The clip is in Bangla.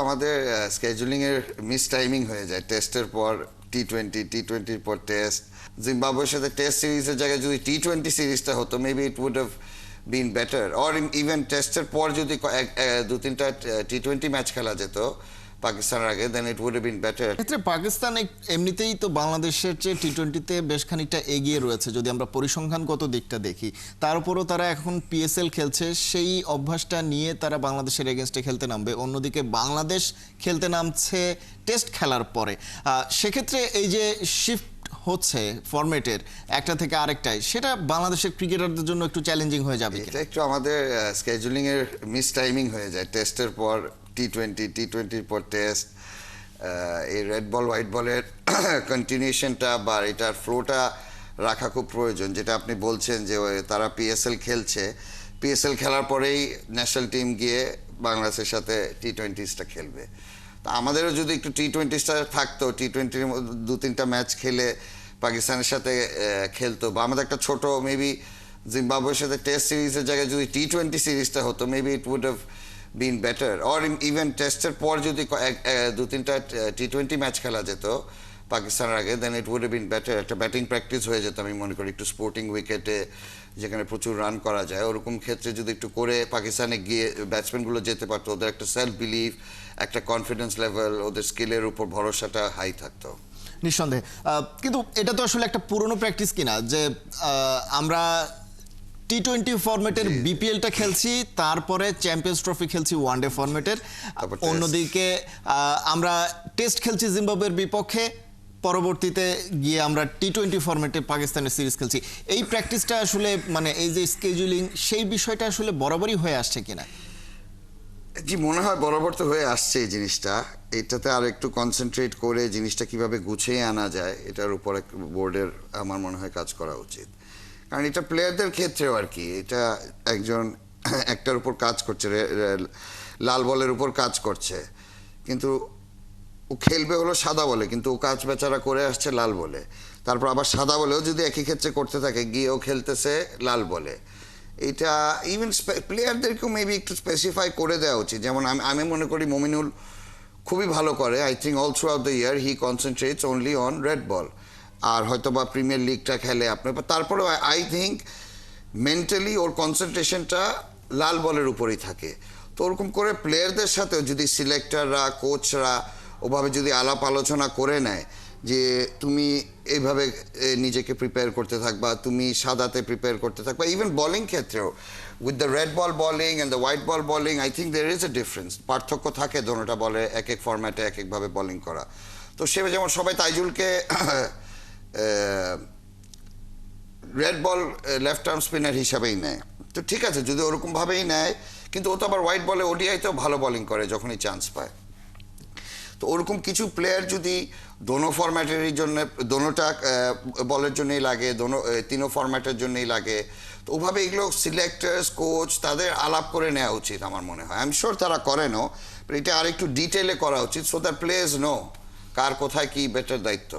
আমাদের স্কেজুলিং এর মিস টাইমিং হয়ে যায় টেস্টের পর টি টোয়েন্টির পর টেস্ট। জিম্বাবুয়ের সাথে টেস্ট সিরিজের জায়গায় যদি টি-20 সিরিজটা হতো maybe it would have been better, or even টেস্টের পর যদি দু তিনটা টি-20 ম্যাচ খেলা যেত পাকিস্তানের আগে, then it would have been better. ক্ষেত্রে পাকিস্তান এমনিতেই তো বাংলাদেশের চেয়ে টি-20তে বেশ খানিকটা এগিয়ে রয়েছে যদি আমরা পরিসংখ্যানগত দিকটা দেখি। তার উপরও তারা এখন পিএসএল খেলছে, সেই অভ্যাসটা নিয়ে তারা বাংলাদেশের এগেনস্টে খেলতে নামবে। অন্যদিকে বাংলাদেশ খেলতে নামছে টেস্ট খেলার পরে। সেক্ষেত্রে এই যে শিফট হচ্ছে ফরম্যাটের একটা থেকে আরেকটায়, সেটা বাংলাদেশের ক্রিকেটারদের জন্য একটু চ্যালেঞ্জিং হয়ে যাবে। এটা একটু আমাদের স্কেজুলিং এর মিস টাইমিং হয়ে যায় টেস্টের পর টি-20-র পর টেস্ট। এই রেড বল হোয়াইট বলের কন্টিনিউশনটা বা এটার ফ্লোটা রাখা খুব প্রয়োজন। যেটা আপনি বলছেন যে তারা পিএসএল খেলছে, পিএসএল খেলার পরেই ন্যাশনাল টিম গিয়ে বাংলাদেশের সাথে টি-20টা খেলবে। তা আমাদেরও যদি একটু টি-20টা থাকতো, টি-20র দু তিনটা ম্যাচ খেলে পাকিস্তানের সাথে খেলতো, বা আমাদের একটা ছোট মেবি জিম্বাবুয়ের সাথে টেস্ট সিরিজের জায়গায় যদি টি-20 সিরিজটা হতো maybe it would have been better, or even টেস্টের পর যদি দু তিনটা টি-20 ম্যাচ খেলা যেত পাকিস্তানের আগে, then it would have been better. একটা ব্যাটিং প্র্যাকটিস হয়ে যেত আমি মনে করি, একটু স্পোর্টিং উইকেটে যেখানে প্রচুর রান করা যায় ওরকম ক্ষেত্রে যদি একটু করে পাকিস্তানে গিয়ে ব্যাটসম্যানগুলো যেতে পারতো, ওদের একটা সেলফ বিলিভ, একটা কনফিডেন্স লেভেল, ওদের স্কিলের উপর ভরসাটা হাই থাকতো নিঃসন্দেহে। কিন্তু এটা তো আসলে একটা পুরনো প্র্যাকটিস কিনা যে আমরা টি-20 ফরম্যাটের বিপিএলটা খেলছি, তারপরে চ্যাম্পিয়ন্স ট্রফি খেলছি ওয়ানডে ফরম্যাটের, অন্যদিকে আমরা টেস্ট খেলছি জিম্বাবুয়ের বিপক্ষে, পরবর্তীতে গিয়ে আমরা টি-20 ফরম্যাটে পাকিস্তানের সিরিজ খেলছি। এই প্র্যাকটিসটা আসলে মানে এই যে স্কেজুলিং, সেই বিষয়টা আসলে বরাবরই হয়ে আসছে কিনা? জি, মনে হয় বরাবর তো হয়ে আসছে এই জিনিসটা। এটাতে আর একটু কনসেন্ট্রেট করে জিনিসটা কিভাবে গুছিয়ে আনা যায় এটার উপর বোর্ডের আমার মনে হয় কাজ করা উচিত। কারণ এটা প্লেয়ারদের ক্ষেত্রেও আর কি, এটা একজন একটার উপর কাজ করছে, লাল বলের উপর কাজ করছে, কিন্তু ও খেলবে হলো সাদা বলে, কিন্তু ও কাজ বেচারা করে আসছে লাল বলে। তারপর আবার সাদা বলেও যদি একই ক্ষেত্রে করতে থাকে, গিয়েও খেলতেছে লাল বলে। এটা ইভেন প্লেয়ারদেরকেও মেবি একটু স্পেসিফাই করে দেওয়া উচিত। যেমন আমি মনে করি মমিনুল খুবই ভালো করে, I think all throughout the year he concentrates only on red ball, আর হয়তো বা প্রিমিয়ার লিগটা খেলে আপনার। তারপরেও আই থিঙ্ক মেন্টালি ওর কনসেন্ট্রেশনটা লাল বলের উপরেই থাকে। তো ওরকম করে প্লেয়ারদের সাথেও যদি সিলেক্টররা, কোচরা ওভাবে যদি আলাপ আলোচনা করে নেয় যে তুমি এইভাবে নিজেকে প্রিপেয়ার করতে থাকবা, তুমি সাদাতে প্রিপেয়ার করতে থাকবা, ইভেন বোলিং ক্ষেত্রেও with the red ball bowling and the white ball bowling, I think there is a difference, পার্থক্য থাকে দোনোটা বলে এক এক ফরম্যাটে এক একভাবে বোলিং করা। তো সে যেমন সবাই তাইজুলকে red ball left arm spinner হিসাবেই নেয়, তো ঠিক আছে যদি ওরকমভাবেই নেয়, কিন্তু ও তো আবার হোয়াইট বলে ওডিআইতেও ভালো বোলিং করে যখনই চান্স পায়। তো ওরকম কিছু প্লেয়ার যদি দোনো ফরম্যাটেরই জন্য, দোনোটা বলের জন্যই লাগে, তিনও ফরম্যাটের জন্যই লাগে, তো ওভাবে এগুলো সিলেক্টার্স, কোচ তাদের আলাপ করে নেওয়া উচিত আমার মনে হয়। আই এম শিওর তারা করেনও, এটা আর একটু ডিটেলে করা উচিত, সো দ্যাট প্লেয়ার্স নো কার কোথায় কি বেটার দায়িত্ব।